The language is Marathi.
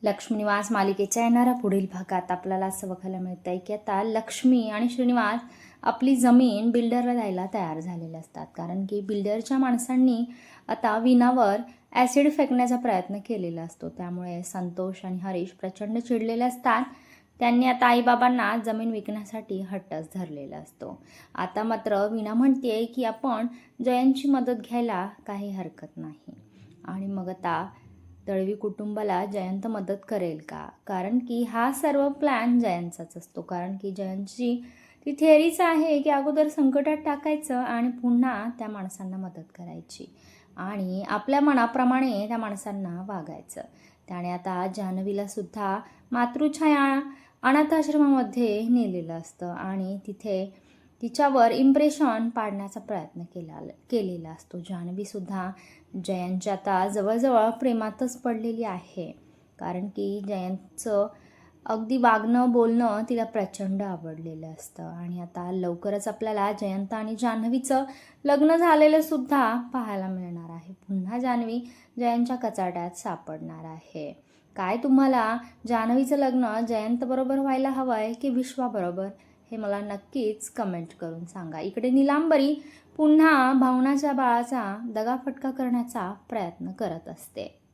लक्ष्मी निवास मालिकेच्या येणाऱ्या पुढील भागात आपल्याला असं बघायला मिळतं आहे की आता लक्ष्मी आणि श्रीनिवास आपली जमीन बिल्डरला द्यायला तयार झालेले असतात. कारण की बिल्डरच्या माणसांनी आता विनावर ॲसिड फेकण्याचा प्रयत्न केलेला असतो. त्यामुळे संतोष आणि हरीश प्रचंड चिडलेले असतात. त्यांनी आता आईबाबांना जमीन विकण्यासाठी हट्टच धरलेला असतो. आता मात्र वीणा म्हणते की आपण जयंतची मदत घ्यायला काही हरकत नाही. आणि मग आता दळवी कुटुंबाला जयंत मदत करेल का? कारण की हा सर्व प्लॅन जयंतचाच असतो. कारण की जयंतची ती थिअरीच आहे की अगोदर संकटात टाकायचं आणि पुन्हा त्या माणसांना मदत करायची आणि आपल्या मनाप्रमाणे त्या माणसांना वागायचं. त्याने आता जान्हवीला सुद्धा मातृछाया अनाथाश्रमामध्ये नेलेलं असतं आणि तिथे तिच्यावर इम्प्रेशन पाडण्याचा प्रयत्न केलेला असतो. जान्हवीसुद्धा जयंतच्या आता जवळजवळ प्रेमातच पडलेली आहे. कारण की जयंतचं अगदी वागणं बोलणं तिला प्रचंड आवडलेलं असतं. आणि आता लवकरच आपल्याला जयंत आणि जान्हवीचं लग्न झालेलं सुद्धा पाहायला मिळणार आहे. पुन्हा जान्हवी जयंतच्या कचाट्यात सापडणार आहे. काय तुम्हाला जान्हवीचं लग्न जयंतबरोबर व्हायला हवं आहे की विश्वाबरोबर? हे मला नक्कीच कमेंट करून सांगा. इकडे नीलांबरी पुन्हा भावनाच्या बाळाचा दगाफटका करण्याचा प्रयत्न करत असते.